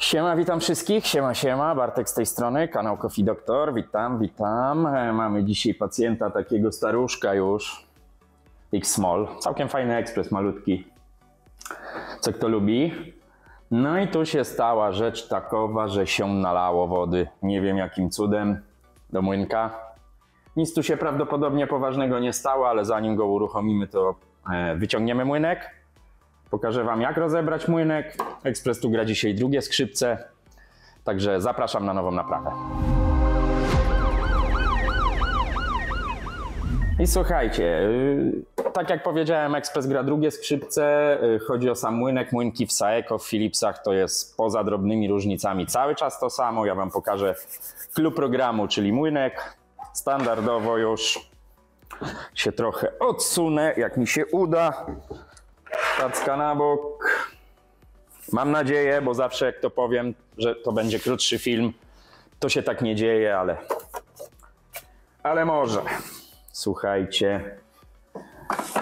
Siema, witam wszystkich, siema, Bartek z tej strony, kanał Coffee Doctor, witam. Mamy dzisiaj pacjenta, takiego staruszka już, X-Small, całkiem fajny ekspres, malutki, co kto lubi. No i tu się stała rzecz takowa, że się nalało wody, nie wiem jakim cudem, do młynka. Nic tu się prawdopodobnie poważnego nie stało, ale zanim go uruchomimy, to wyciągniemy młynek. Pokażę wam, jak rozebrać młynek. Ekspres tu gra dzisiaj drugie skrzypce, także zapraszam na nową naprawę. I słuchajcie, tak jak powiedziałem, ekspres gra drugie skrzypce. Chodzi o sam młynek. Młynki w Saeco, w Philipsach to jest poza drobnymi różnicami cały czas to samo. Ja wam pokażę clue programu, czyli młynek. Standardowo już się trochę odsunę, jak mi się uda. Tacka na bok. Mam nadzieję, bo zawsze jak to powiem, że to będzie krótszy film, to się tak nie dzieje, ale może. Słuchajcie,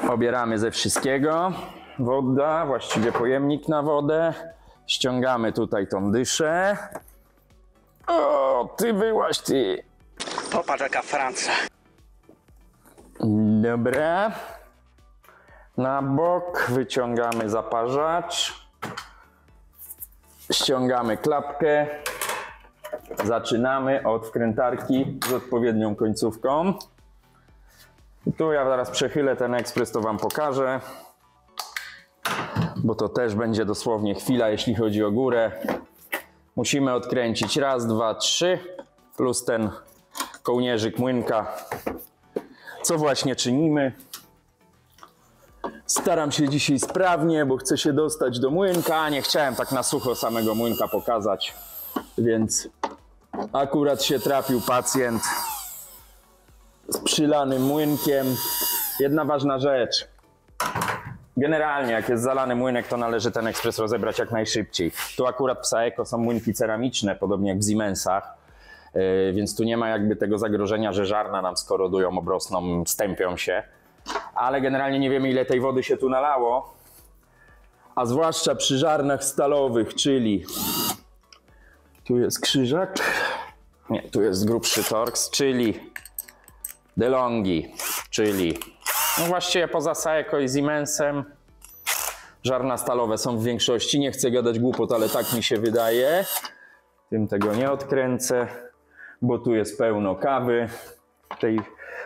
obieramy ze wszystkiego. Woda, właściwie pojemnik na wodę. Ściągamy tutaj tą dyszę. O, ty byłaś ty. Popatrz jaka Francja. Dobra. Na bok wyciągamy zaparzacz. Ściągamy klapkę. Zaczynamy od wkrętarki z odpowiednią końcówką. I tu ja zaraz przechylę ten ekspres, to wam pokażę. Bo to też będzie dosłownie chwila, jeśli chodzi o górę. Musimy odkręcić raz, dwa, trzy. Plus ten kołnierzyk młynka. Co właśnie czynimy. Staram się dzisiaj sprawnie, bo chcę się dostać do młynka. Nie chciałem tak na sucho samego młynka pokazać, więc akurat się trafił pacjent z przylanym młynkiem. Jedna ważna rzecz. Generalnie jak jest zalany młynek, to należy ten ekspres rozebrać jak najszybciej. Tu akurat w Saeco są młynki ceramiczne, podobnie jak w Siemensach, więc tu nie ma jakby tego zagrożenia, że żarna nam skorodują, obrosną, stępią się. Ale generalnie nie wiemy, ile tej wody się tu nalało, a zwłaszcza przy żarnach stalowych, czyli tu jest krzyżak, nie, tu jest grubszy torks, czyli DeLonghi, czyli no właściwie poza Saeco i Siemensem żarna stalowe są w większości. Nie chcę gadać głupot, ale tak mi się wydaje. Tym tego nie odkręcę, bo tu jest pełno kawy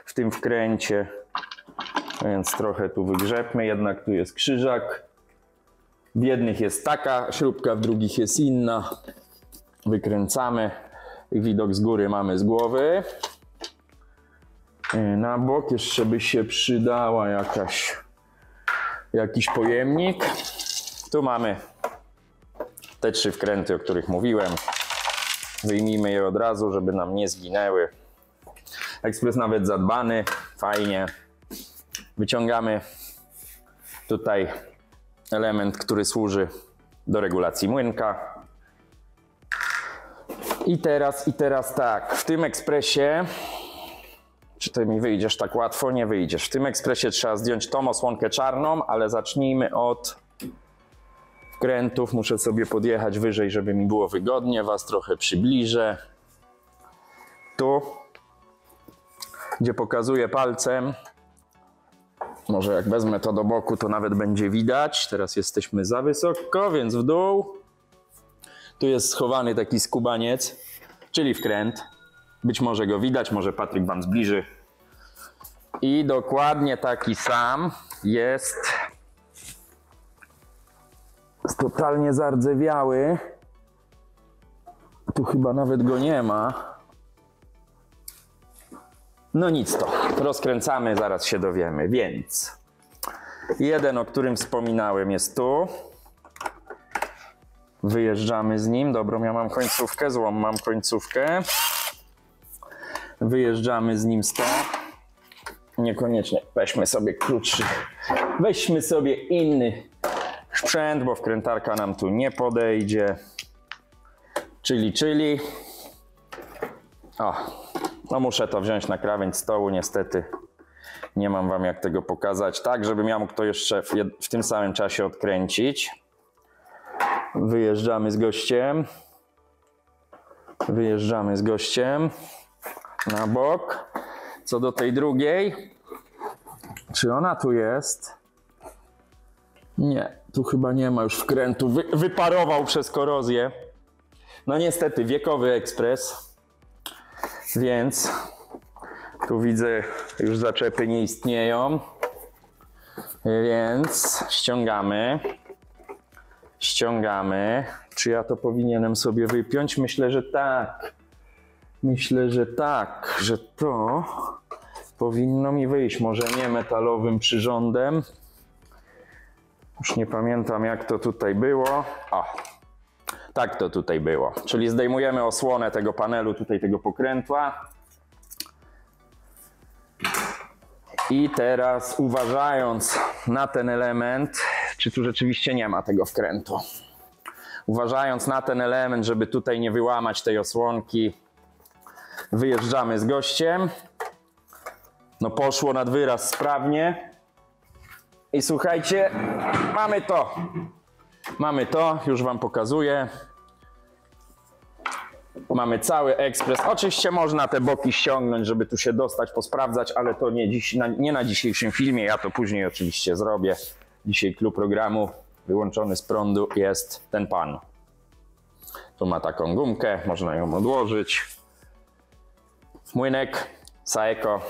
w tym wkręcie. Więc trochę tu wygrzebmy, jednak tu jest krzyżak. W jednych jest taka śrubka, w drugich jest inna. Wykręcamy. Widok z góry mamy z głowy. Na bok jeszcze by się przydała jakiś pojemnik. Tu mamy te trzy wkręty, o których mówiłem. Wyjmijmy je od razu, żeby nam nie zginęły. Ekspres nawet zadbany, fajnie. Wyciągamy tutaj element, który służy do regulacji młynka. I teraz tak, w tym ekspresie, czy ty mi wyjdziesz tak łatwo? Nie wyjdziesz. W tym ekspresie trzeba zdjąć tą osłonkę czarną, ale zacznijmy od wkrętów. Muszę sobie podjechać wyżej, żeby mi było wygodnie, was trochę przybliżę. Tu, gdzie pokazuję palcem, może jak wezmę to do boku, to nawet będzie widać. Teraz jesteśmy za wysoko, więc w dół. Tu jest schowany taki skubaniec, czyli wkręt. Być może go widać, może Patryk wam zbliży. I dokładnie taki sam jest totalnie zardzewiały. Tu chyba nawet go nie ma. No nic to, rozkręcamy, zaraz się dowiemy, więc jeden, o którym wspominałem, jest tu. Wyjeżdżamy z nim, dobrą ja mam końcówkę, złą mam końcówkę. Wyjeżdżamy z nim stąd. Niekoniecznie, weźmy sobie krótszy, weźmy sobie inny sprzęt, bo wkrętarka nam tu nie podejdzie. Czyli, o. No muszę to wziąć na krawędź stołu, niestety nie mam wam jak tego pokazać, tak żebym ja mógł to jeszcze w tym samym czasie odkręcić. Wyjeżdżamy z gościem. Wyjeżdżamy z gościem na bok. Co do tej drugiej, czy ona tu jest? Nie, tu chyba nie ma już wkrętu. Wyparował przez korozję. No niestety, wiekowy ekspres. Więc tu widzę, już zaczepy nie istnieją. Więc ściągamy. Ściągamy. Czy ja to powinienem sobie wypiąć? Myślę, że tak. Myślę, że tak, że to powinno mi wyjść. Może nie metalowym przyrządem. Już nie pamiętam, jak to tutaj było. O, tak to tutaj było. Czyli zdejmujemy osłonę tego panelu, tutaj tego pokrętła. I teraz uważając na ten element, czy tu rzeczywiście nie ma tego wkrętu. Uważając na ten element, żeby tutaj nie wyłamać tej osłonki, wyjeżdżamy z gościem. No poszło nad wyraz sprawnie. I słuchajcie, mamy to. Mamy to, już wam pokazuję. Mamy cały ekspres. Oczywiście można te boki ściągnąć, żeby tu się dostać, posprawdzać, ale to nie na dzisiejszym filmie. Ja to później oczywiście zrobię. Dzisiaj clue programu wyłączony z prądu jest ten pan. Tu ma taką gumkę, można ją odłożyć. Młynek Saeco.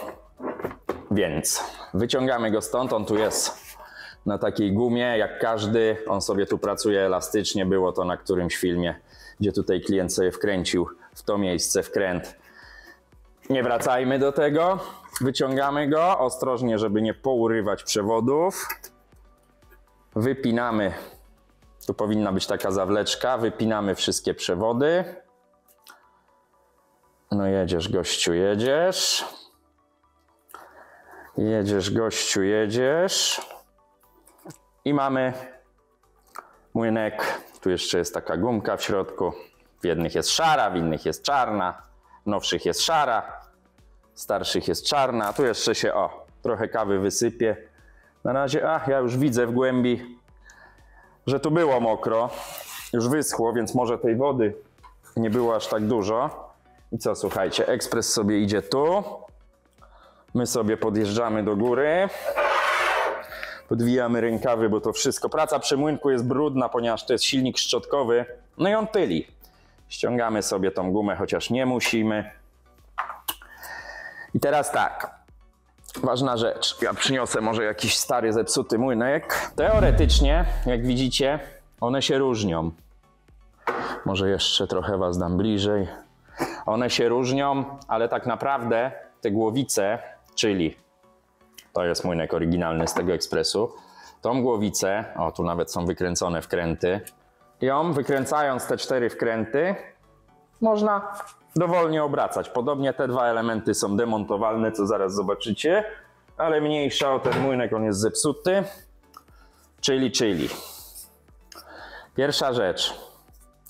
Więc wyciągamy go stąd. On tu jest na takiej gumie, jak każdy. On sobie tu pracuje elastycznie. Było to na którymś filmie, gdzie tutaj klient sobie wkręcił w to miejsce wkręt. Nie wracajmy do tego. Wyciągamy go ostrożnie, żeby nie pourywać przewodów. Wypinamy. Tu powinna być taka zawleczka. Wypinamy wszystkie przewody. No jedziesz, gościu, jedziesz. Jedziesz, gościu, jedziesz. I mamy młynek. Tu jeszcze jest taka gumka w środku. W jednych jest szara, w innych jest czarna. W nowszych jest szara, w starszych jest czarna. A tu jeszcze się, trochę kawy wysypie. Na razie, ja już widzę w głębi, że tu było mokro. Już wyschło, więc może tej wody nie było aż tak dużo. I co, słuchajcie, ekspres sobie idzie tu. My sobie podjeżdżamy do góry. Podwijamy rękawy, bo to wszystko. Praca przy młynku jest brudna, ponieważ to jest silnik szczotkowy. No i on pyli. Ściągamy sobie tą gumę, chociaż nie musimy. I teraz tak. Ważna rzecz. Ja przyniosę może jakiś stary, zepsuty młynek. Teoretycznie, jak widzicie, one się różnią. Może jeszcze trochę was dam bliżej. One się różnią, ale tak naprawdę te głowice, czyli to jest młynek oryginalny z tego ekspresu, tą głowicę, tu nawet są wykręcone wkręty, ją wykręcając te 4 wkręty można dowolnie obracać. Podobnie te 2 elementy są demontowalne, co zaraz zobaczycie, ale mniejsza o ten młynek, on jest zepsuty. Czyli pierwsza rzecz,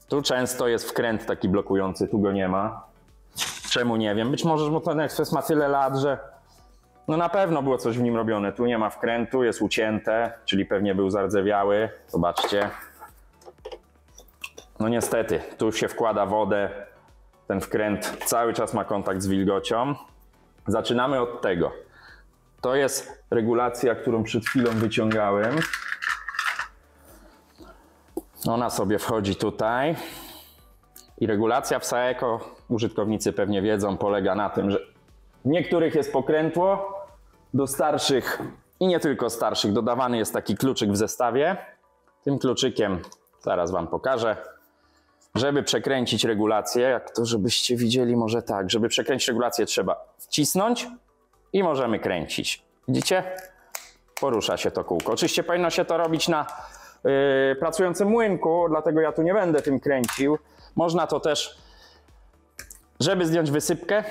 tu często jest wkręt taki blokujący, tu go nie ma. Czemu nie wiem, być może, bo ten ekspres ma tyle lat, że no na pewno było coś w nim robione. Tu nie ma wkrętu, jest ucięte, czyli pewnie był zardzewiały. Zobaczcie. No niestety, tu się wkłada wodę, ten wkręt cały czas ma kontakt z wilgocią. Zaczynamy od tego. To jest regulacja, którą przed chwilą wyciągałem. Ona sobie wchodzi tutaj. I regulacja w Saeco, użytkownicy pewnie wiedzą, polega na tym, że w niektórych jest pokrętło, do starszych i nie tylko starszych dodawany jest taki kluczyk w zestawie. Tym kluczykiem zaraz wam pokażę. Żeby przekręcić regulację, jak to żebyście widzieli, może tak, żeby przekręcić regulację trzeba wcisnąć i możemy kręcić. Widzicie? Porusza się to kółko. Oczywiście powinno się to robić na pracującym młynku, dlatego ja tu nie będę tym kręcił. Można to też, żeby zdjąć wysypkę,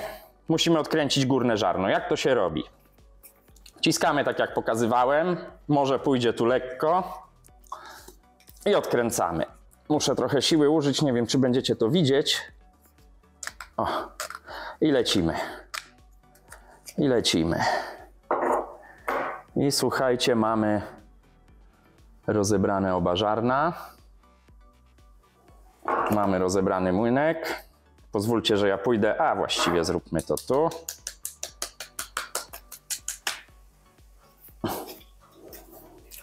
musimy odkręcić górne żarno. Jak to się robi? Wciskamy tak jak pokazywałem, może pójdzie tu lekko i odkręcamy. Muszę trochę siły użyć, nie wiem czy będziecie to widzieć. I lecimy. I lecimy. I słuchajcie, mamy rozebrane oba żarna. Mamy rozebrany młynek. Pozwólcie, że ja pójdę, a właściwie zróbmy to tu.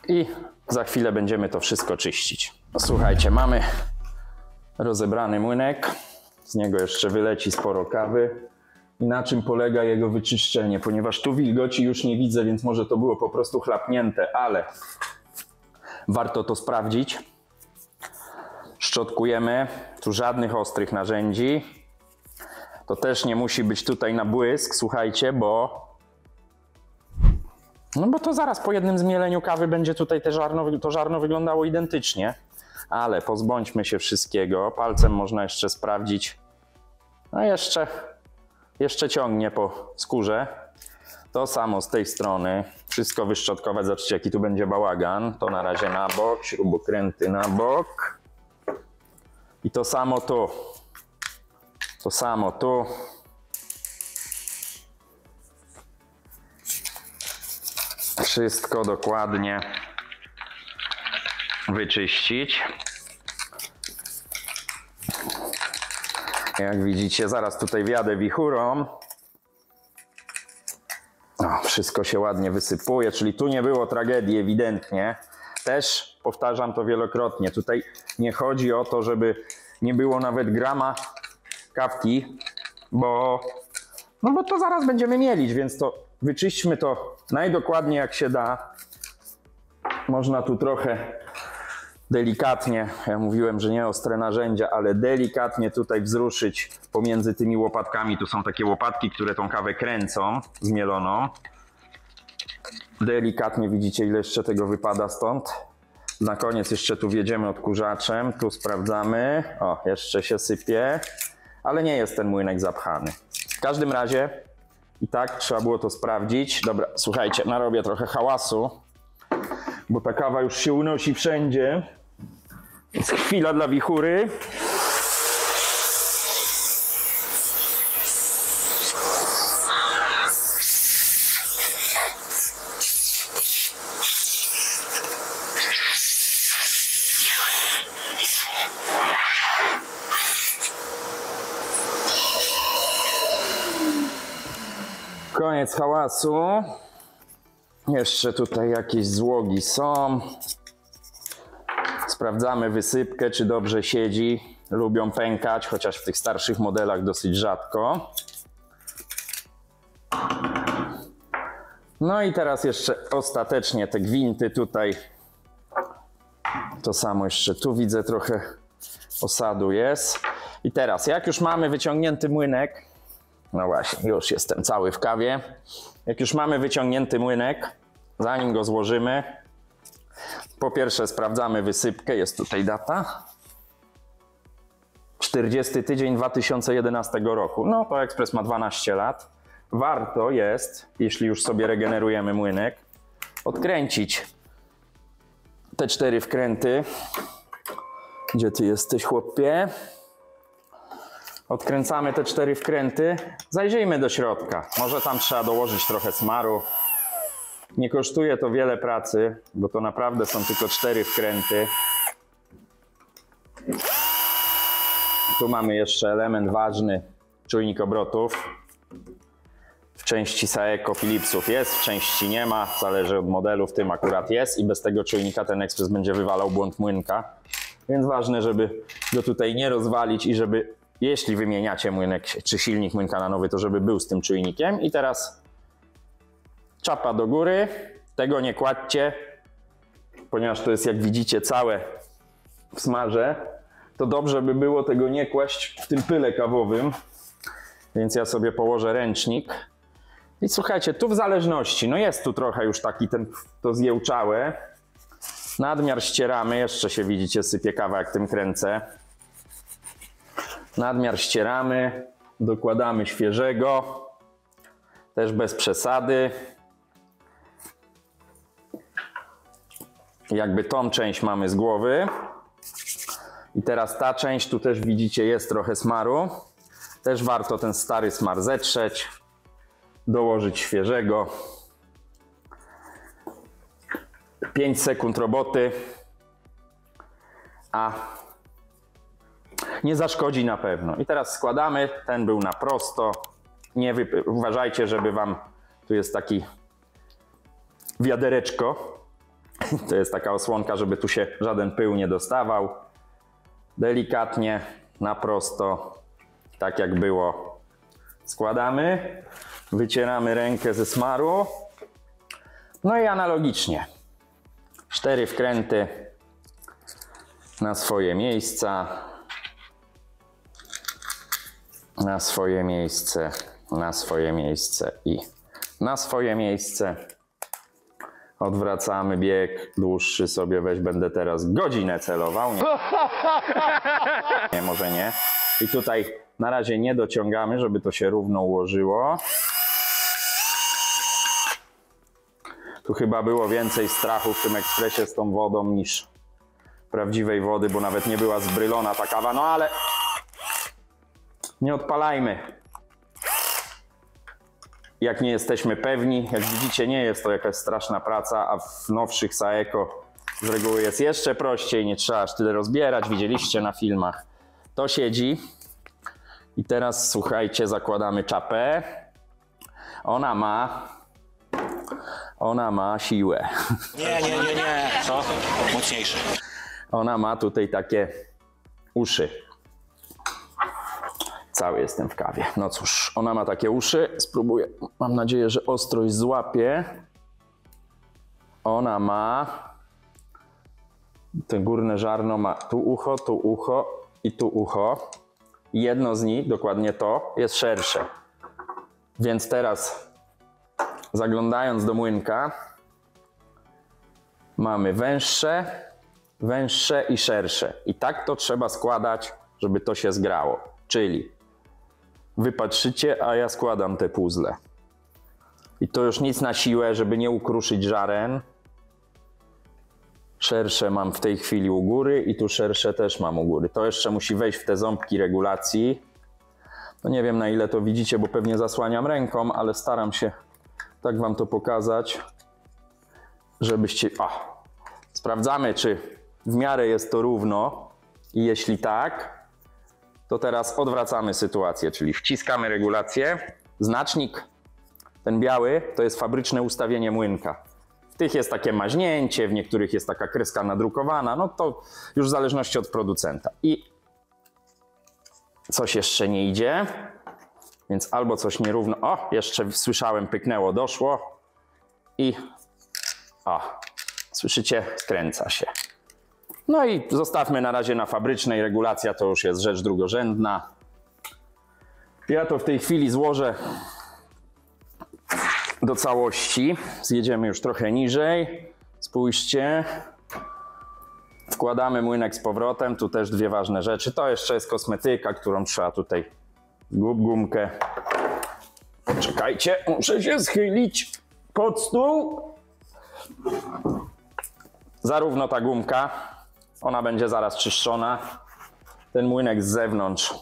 I za chwilę będziemy to wszystko czyścić. No, słuchajcie, mamy rozebrany młynek. Z niego jeszcze wyleci sporo kawy. I na czym polega jego wyczyszczenie? Ponieważ tu wilgoci już nie widzę, więc może to było po prostu chlapnięte, ale warto to sprawdzić. Szczotkujemy. Tu żadnych ostrych narzędzi. To też nie musi być tutaj na błysk, słuchajcie, bo to zaraz po jednym zmieleniu kawy będzie tutaj to żarno wyglądało identycznie. Ale pozbądźmy się wszystkiego. Palcem można jeszcze sprawdzić. No jeszcze ciągnie po skórze. To samo z tej strony. Wszystko wyszczotkować. Zobaczcie, jaki tu będzie bałagan. To na razie na bok, śrubokręty na bok. I to samo tu. To samo tu. Wszystko dokładnie wyczyścić. Jak widzicie, zaraz tutaj wjadę wichurą. O, wszystko się ładnie wysypuje, czyli tu nie było tragedii ewidentnie. Też powtarzam to wielokrotnie. Tutaj nie chodzi o to, żeby nie było nawet grama kawki, bo to zaraz będziemy mielić, więc to wyczyśćmy to najdokładniej jak się da. Można tu trochę delikatnie, ja mówiłem, że nie ostre narzędzia, ale delikatnie tutaj wzruszyć pomiędzy tymi łopatkami. Tu są takie łopatki, które tą kawę kręcą zmieloną. Delikatnie widzicie, ile jeszcze tego wypada stąd. Na koniec jeszcze tu wjedziemy odkurzaczem, tu sprawdzamy. O, jeszcze się sypie, ale nie jest ten młynek zapchany. W każdym razie i tak trzeba było to sprawdzić. Dobra, słuchajcie, narobię trochę hałasu, bo ta kawa już się unosi wszędzie. Jest chwila dla wichury. Koniec hałasu. Jeszcze tutaj jakieś złogi są. Sprawdzamy wysypkę, czy dobrze siedzi. Lubią pękać, chociaż w tych starszych modelach dosyć rzadko. No i teraz jeszcze ostatecznie te gwinty tutaj. To samo jeszcze tu widzę, trochę osadu jest. I teraz, jak już mamy wyciągnięty młynek, no właśnie, już jestem cały w kawie. Jak już mamy wyciągnięty młynek, zanim go złożymy, po pierwsze sprawdzamy wysypkę, jest tutaj data. 40 tydzień 2011 roku. No to ekspres ma 12 lat. Warto jest, jeśli już sobie regenerujemy młynek, odkręcić te 4 wkręty. Gdzie ty jesteś, chłopie? Odkręcamy te 4 wkręty. Zajrzyjmy do środka. Może tam trzeba dołożyć trochę smaru. Nie kosztuje to wiele pracy, bo to naprawdę są tylko 4 wkręty. Tu mamy jeszcze element ważny, czujnik obrotów. W części Saeco Philipsów jest, w części nie ma, zależy od modelu, w tym akurat jest i bez tego czujnika ten ekspres będzie wywalał błąd młynka. Więc ważne, żeby go tutaj nie rozwalić i żeby, jeśli wymieniacie młynek czy silnik młynka na nowy, to żeby był z tym czujnikiem. I teraz czapa do góry, tego nie kładźcie, ponieważ to jest, jak widzicie, całe w smarze, to dobrze by było tego nie kłaść w tym pyle kawowym, więc ja sobie położę ręcznik. I słuchajcie, tu w zależności, no jest tu trochę już taki to zjełczałe, nadmiar ścieramy, jeszcze się widzicie sypie kawa jak tym kręcę. Nadmiar ścieramy, dokładamy świeżego, też bez przesady. Jakby tą część mamy z głowy. I teraz ta część, tu też widzicie, jest trochę smaru. Też warto ten stary smar zetrzeć, dołożyć świeżego. 5 sekund roboty. A nie zaszkodzi na pewno. I teraz składamy, ten był na prosto. Uważajcie, żeby wam, tu jest taki wiadereczko, to jest taka osłonka, żeby tu się żaden pył nie dostawał. Delikatnie, na prosto, tak jak było. Składamy, wycieramy rękę ze smaru. No i analogicznie. 4 wkręty na swoje miejsca. Na swoje miejsce, na swoje miejsce i na swoje miejsce. Odwracamy bieg, dłuższy sobie weź, będę teraz godzinę celował. Nie, może nie. I tutaj na razie nie dociągamy, żeby to się równo ułożyło. Tu chyba było więcej strachu w tym ekspresie z tą wodą niż prawdziwej wody, bo nawet nie była zbrylona ta kawa, no ale nie odpalajmy. Jak nie jesteśmy pewni, jak widzicie, nie jest to jakaś straszna praca, a w nowszych Saeco z reguły jest jeszcze prościej, nie trzeba aż tyle rozbierać, widzieliście na filmach. To siedzi i teraz słuchajcie, zakładamy czapę. Ona ma siłę. Nie. Co? Mocniejszy. Ona ma tutaj takie uszy. Cały jestem w kawie. No cóż, ona ma takie uszy. Spróbuję. Mam nadzieję, że ostrość złapie. Ona ma... Te górne żarno ma tu ucho i tu ucho. Jedno z nich, dokładnie to, jest szersze. Więc teraz, zaglądając do młynka, mamy węższe, węższe i szersze. I tak to trzeba składać, żeby to się zgrało. Czyli wy patrzycie, a ja składam te puzzle. I to już nic na siłę, żeby nie ukruszyć żaren. Szersze mam w tej chwili u góry i tu szersze też mam u góry. To jeszcze musi wejść w te ząbki regulacji. No nie wiem, na ile to widzicie, bo pewnie zasłaniam ręką, ale staram się tak wam to pokazać, żebyście... Sprawdzamy, czy w miarę jest to równo i jeśli tak, to teraz odwracamy sytuację, czyli wciskamy regulację. Znacznik, ten biały, to jest fabryczne ustawienie młynka. W tych jest takie maźnięcie, w niektórych jest taka kreska nadrukowana, no to już w zależności od producenta. I coś jeszcze nie idzie, więc albo coś nierówno... O, jeszcze słyszałem, pyknęło, doszło i... Słyszycie? Skręca się. No i zostawmy na razie na fabrycznej. Regulacja to już jest rzecz drugorzędna. Ja to w tej chwili złożę do całości. Zjedziemy już trochę niżej. Spójrzcie. Wkładamy młynek z powrotem. Tu też dwie ważne rzeczy. To jeszcze jest kosmetyka, którą trzeba tutaj gumkę. Poczekajcie, muszę się schylić pod stół. Zarówno ta gumka, ona będzie zaraz czyszczona. Ten młynek z zewnątrz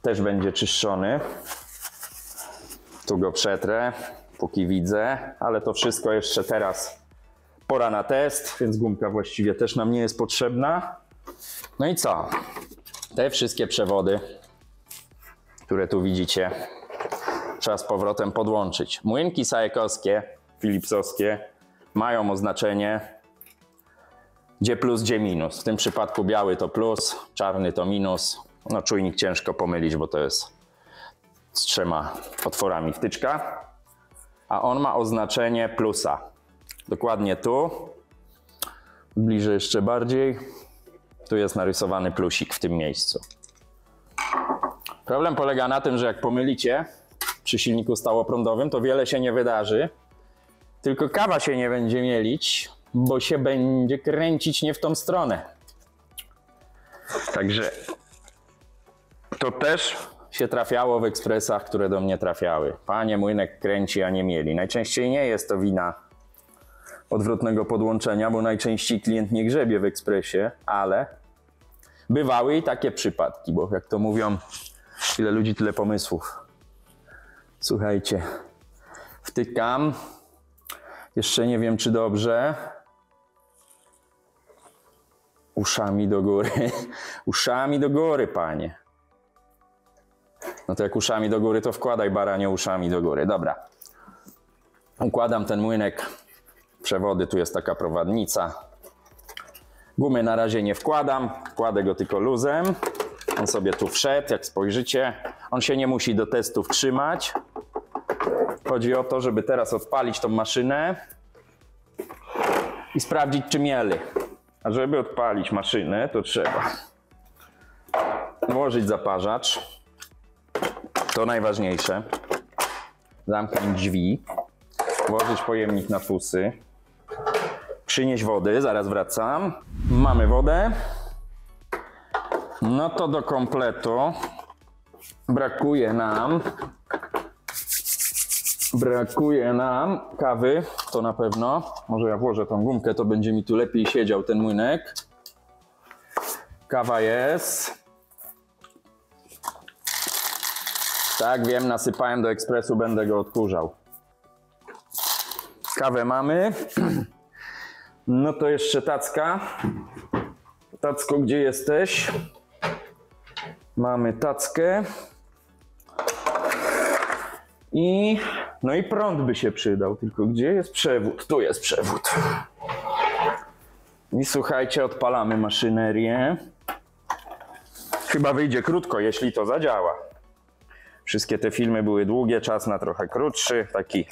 też będzie czyszczony. Tu go przetrę, póki widzę, ale to wszystko jeszcze teraz pora na test, więc gumka właściwie też nam nie jest potrzebna. No i co? Te wszystkie przewody, które tu widzicie, trzeba z powrotem podłączyć. Młynki saekowskie, philipsowskie mają oznaczenie gdzie plus, gdzie minus. W tym przypadku biały to plus, czarny to minus. No czujnik ciężko pomylić, bo to jest z 3 otworami wtyczka. A on ma oznaczenie plusa. Dokładnie tu. Bliżej jeszcze bardziej. Tu jest narysowany plusik w tym miejscu. Problem polega na tym, że jak pomylicie przy silniku stałoprądowym, to wiele się nie wydarzy. Tylko kawa się nie będzie mielić, bo się będzie kręcić nie w tą stronę. Także to też się trafiało w ekspresach, które do mnie trafiały. Panie, młynek kręci, a nie mieli. Najczęściej nie jest to wina odwrotnego podłączenia, bo najczęściej klient nie grzebie w ekspresie, ale bywały i takie przypadki, bo jak to mówią, ile ludzi, tyle pomysłów. Słuchajcie, wtykam. Jeszcze nie wiem, czy dobrze. Uszami do góry. Uszami do góry, panie. No to jak uszami do góry, to wkładaj baranie uszami do góry. Dobra. Układam ten młynek. Przewody, tu jest taka prowadnica. Gumy na razie nie wkładam. Wkładę go tylko luzem. On sobie tu wszedł, jak spojrzycie. On się nie musi do testów trzymać. Chodzi o to, żeby teraz odpalić tą maszynę i sprawdzić, czy mieli. A żeby odpalić maszynę, to trzeba włożyć zaparzacz. To najważniejsze. Zamknąć drzwi. Włożyć pojemnik na fusy. Przynieść wody, zaraz wracam. Mamy wodę. No to do kompletu brakuje nam kawy, to na pewno. Może ja włożę tą gumkę, to będzie mi tu lepiej siedział ten młynek. Kawa jest. Tak, wiem, nasypałem do ekspresu, będę go odkurzał. Kawę mamy. No to jeszcze tacka. Tacko, gdzie jesteś? Mamy tackę. No i prąd by się przydał, tylko gdzie jest przewód? Tu jest przewód. I słuchajcie, odpalamy maszynerię. Chyba wyjdzie krótko, jeśli to zadziała. Wszystkie te filmy były długie, czas na trochę krótszy, taki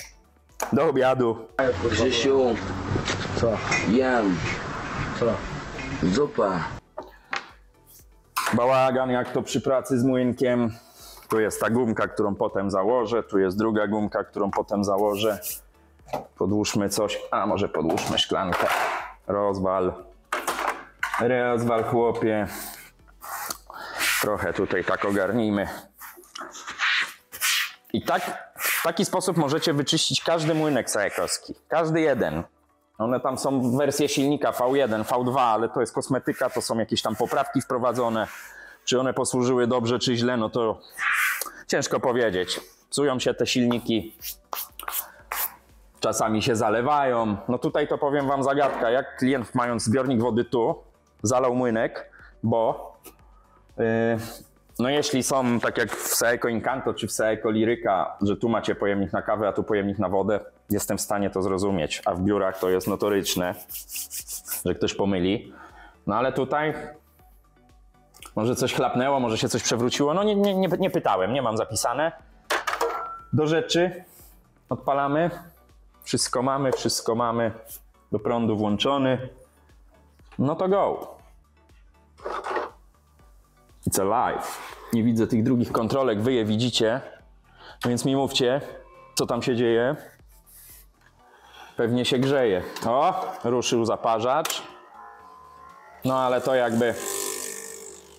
do obiadu. Grzesiu, Co? jem, Co? zupa. Bałagan jak to przy pracy z młynkiem. Tu jest ta gumka, którą potem założę, tu jest druga gumka, którą potem założę. Podłóżmy coś, a może podłóżmy szklankę. Rozwal, chłopie. Trochę tutaj tak ogarnijmy. I tak, w taki sposób możecie wyczyścić każdy młynek sajekowski. Każdy jeden. One tam są wersje silnika V1, V2, ale to jest kosmetyka, to są jakieś tam poprawki wprowadzone. Czy one posłużyły dobrze, czy źle, no to ciężko powiedzieć. Psują się te silniki, czasami się zalewają. No tutaj to powiem wam zagadka, jak klient, mając zbiornik wody tu, zalał młynek, bo no jeśli są, tak jak w Saeco Incanto czy w Saeco Lyryka, że tu macie pojemnik na kawę, a tu pojemnik na wodę, jestem w stanie to zrozumieć, a w biurach to jest notoryczne, że ktoś pomyli. No ale tutaj może coś chlapnęło, może się coś przewróciło, no nie pytałem, nie mam zapisane. Do rzeczy odpalamy, wszystko mamy, do prądu włączony, no to go. It's alive. Nie widzę tych drugich kontrolek, wy je widzicie, więc mi mówcie, co tam się dzieje. Pewnie się grzeje. O, ruszył zaparzacz. No ale to jakby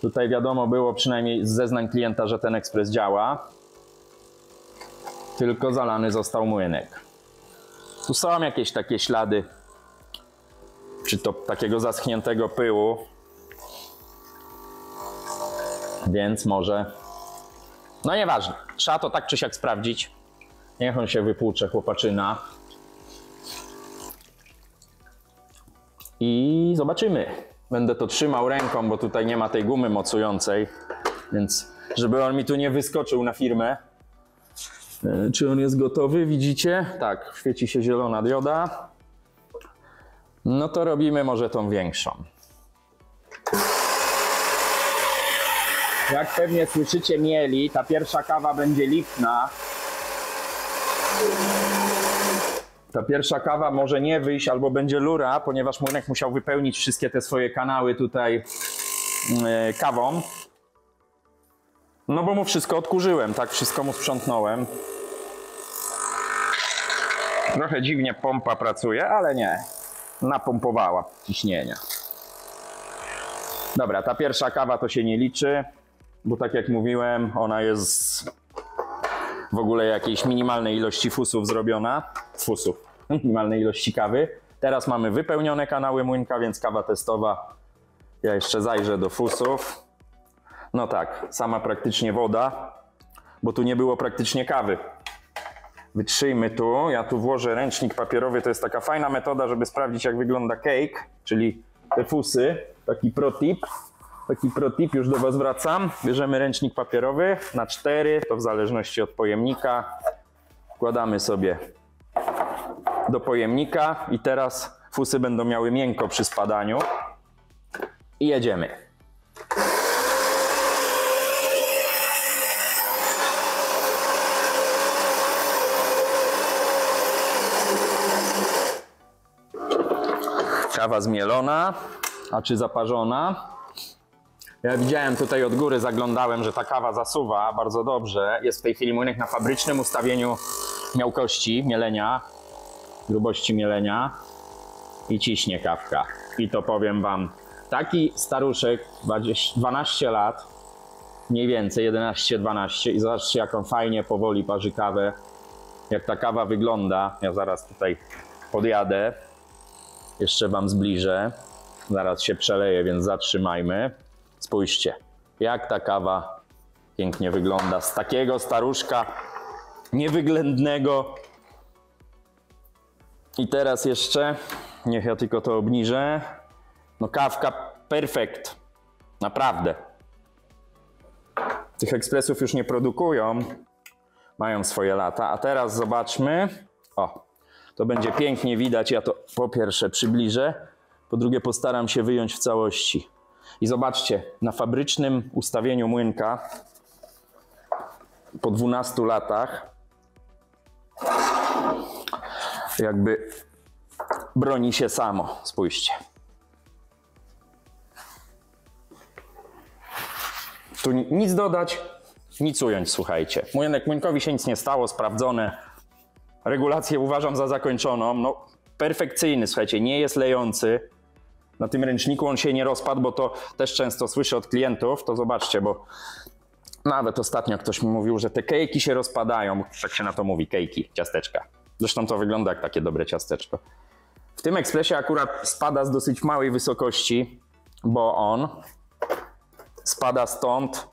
tutaj wiadomo było przynajmniej z zeznań klienta, że ten ekspres działa. Tylko zalany został młynek. Tu są jakieś takie ślady, czy to takiego zaschniętego pyłu. Więc może, no nieważne, trzeba to tak czy siak sprawdzić. Niech on się wypłucze, chłopaczyna. I zobaczymy. Będę to trzymał ręką, bo tutaj nie ma tej gumy mocującej. Więc żeby on mi tu nie wyskoczył na firmę. Czy on jest gotowy? Widzicie? Tak, świeci się zielona dioda. No to robimy może tą większą. Jak pewnie słyszycie mieli, ta pierwsza kawa będzie liczna. Ta pierwsza kawa może nie wyjść albo będzie lura, ponieważ młynek musiał wypełnić wszystkie te swoje kanały tutaj kawą. No bo mu wszystko odkurzyłem, tak? Wszystko mu sprzątnąłem. Trochę dziwnie pompa pracuje, ale nie. Napompowała ciśnienia. Dobra, ta pierwsza kawa to się nie liczy, bo tak jak mówiłem, ona jest w ogóle jakiejś minimalnej ilości fusów zrobiona. Minimalnej ilości kawy. Teraz mamy wypełnione kanały młynka, więc kawa testowa. Ja jeszcze zajrzę do fusów. No tak, sama praktycznie woda, bo tu nie było praktycznie kawy. Wytrzyjmy tu, ja tu włożę ręcznik papierowy, to jest taka fajna metoda, żeby sprawdzić jak wygląda cake, czyli te fusy. taki pro tip, już do Was wracam. Bierzemy ręcznik papierowy na 4, to w zależności od pojemnika. Wkładamy sobie do pojemnika i teraz fusy będą miały miękko przy spadaniu. I jedziemy. Kawa zmielona, a czy zaparzona? Ja widziałem tutaj od góry, zaglądałem, że ta kawa zasuwa bardzo dobrze. Jest w tej chwili młynek na fabrycznym ustawieniu miałkości mielenia, grubości mielenia i ciśnie kawka. I to powiem Wam, taki staruszek, 12 lat, mniej więcej 11-12 i zobaczcie, jak on fajnie, powoli parzy kawę. Jak ta kawa wygląda, ja zaraz tutaj podjadę, jeszcze Wam zbliżę, zaraz się przeleje, więc zatrzymajmy. Spójrzcie, jak ta kawa pięknie wygląda z takiego staruszka niewyględnego. I teraz jeszcze, niech ja tylko to obniżę, no kawka perfekt, naprawdę. Tych ekspresów już nie produkują, mają swoje lata, a teraz zobaczmy, o, to będzie pięknie widać, ja to po pierwsze przybliżę, po drugie postaram się wyjąć w całości. I zobaczcie, na fabrycznym ustawieniu młynka po 12 latach jakby broni się samo. Spójrzcie. Tu nic dodać, nic ująć, słuchajcie. Młynkowi się nic nie stało, sprawdzone. Regulację uważam za zakończoną. No, perfekcyjny, słuchajcie, nie jest lejący. Na tym ręczniku on się nie rozpadł, bo to też często słyszę od klientów, to zobaczcie, bo nawet ostatnio ktoś mi mówił, że te kejki się rozpadają, tak się na to mówi, kejki, ciasteczka. Zresztą to wygląda jak takie dobre ciasteczko. W tym ekspresie akurat spada z dosyć małej wysokości, bo on spada stąd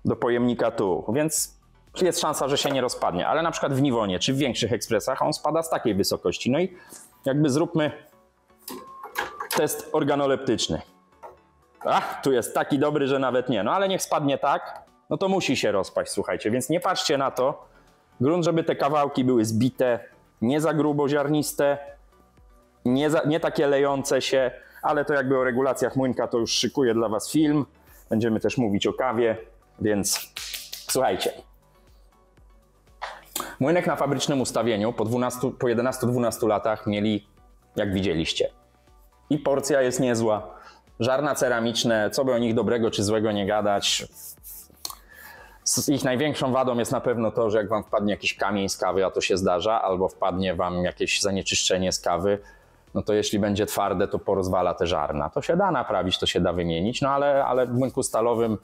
do pojemnika tu, więc jest szansa, że się nie rozpadnie, ale na przykład w Niwonie czy w większych ekspresach on spada z takiej wysokości. No i jakby zróbmy test organoleptyczny. Ach, tu jest taki dobry, że nawet nie. No ale niech spadnie tak, no to musi się rozpaść, słuchajcie. Więc nie patrzcie na to. Grunt, żeby te kawałki były zbite, nie za grubo ziarniste, nie takie lejące się, ale to jakby o regulacjach młynka to już szykuję dla Was film. Będziemy też mówić o kawie, więc słuchajcie. Młynek na fabrycznym ustawieniu po 11-12 latach mieli, jak widzieliście. I porcja jest niezła. Żarna ceramiczne, co by o nich dobrego czy złego nie gadać. Ich największą wadą jest na pewno to, że jak Wam wpadnie jakiś kamień z kawy, a to się zdarza, albo wpadnie Wam jakieś zanieczyszczenie z kawy, no to jeśli będzie twarde, to porozwala te żarna. To się da naprawić, to się da wymienić, no ale w młynku stalowym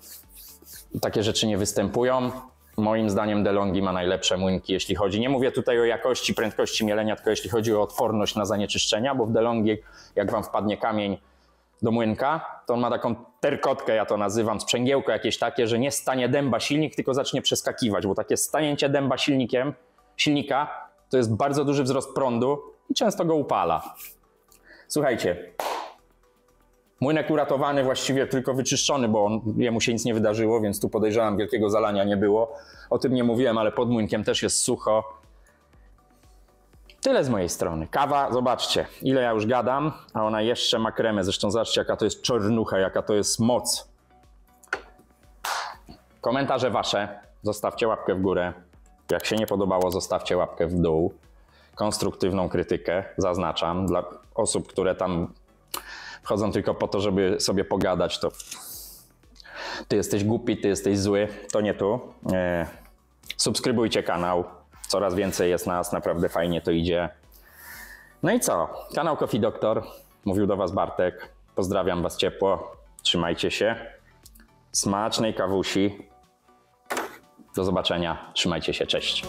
takie rzeczy nie występują. Moim zdaniem DeLonghi ma najlepsze młynki, jeśli chodzi, nie mówię tutaj o jakości, prędkości mielenia, tylko jeśli chodzi o odporność na zanieczyszczenia, bo w DeLonghi, jak Wam wpadnie kamień do młynka, to on ma taką terkotkę, ja to nazywam, sprzęgiełko jakieś takie, że nie stanie dęba silnik, tylko zacznie przeskakiwać, bo takie stanięcie dęba silnika to jest bardzo duży wzrost prądu i często go upala. Słuchajcie, młynek uratowany, właściwie tylko wyczyszczony, bo jemu się nic nie wydarzyło, więc tu podejrzewam, wielkiego zalania nie było. O tym nie mówiłem, ale pod młynkiem też jest sucho. Tyle z mojej strony. Kawa, zobaczcie, ile ja już gadam, a ona jeszcze ma kremę. Zresztą zobaczcie, jaka to jest czarnucha, jaka to jest moc. Komentarze Wasze, zostawcie łapkę w górę. Jak się nie podobało, zostawcie łapkę w dół. Konstruktywną krytykę, zaznaczam, dla osób, które tam wchodzą tylko po to, żeby sobie pogadać, to ty jesteś głupi, ty jesteś zły, to nie tu. Subskrybujcie kanał, coraz więcej jest nas, naprawdę fajnie to idzie. No i co? Kanał Coffee Doctor, mówił do Was Bartek, pozdrawiam Was ciepło, trzymajcie się, smacznej kawusi, do zobaczenia, trzymajcie się, cześć.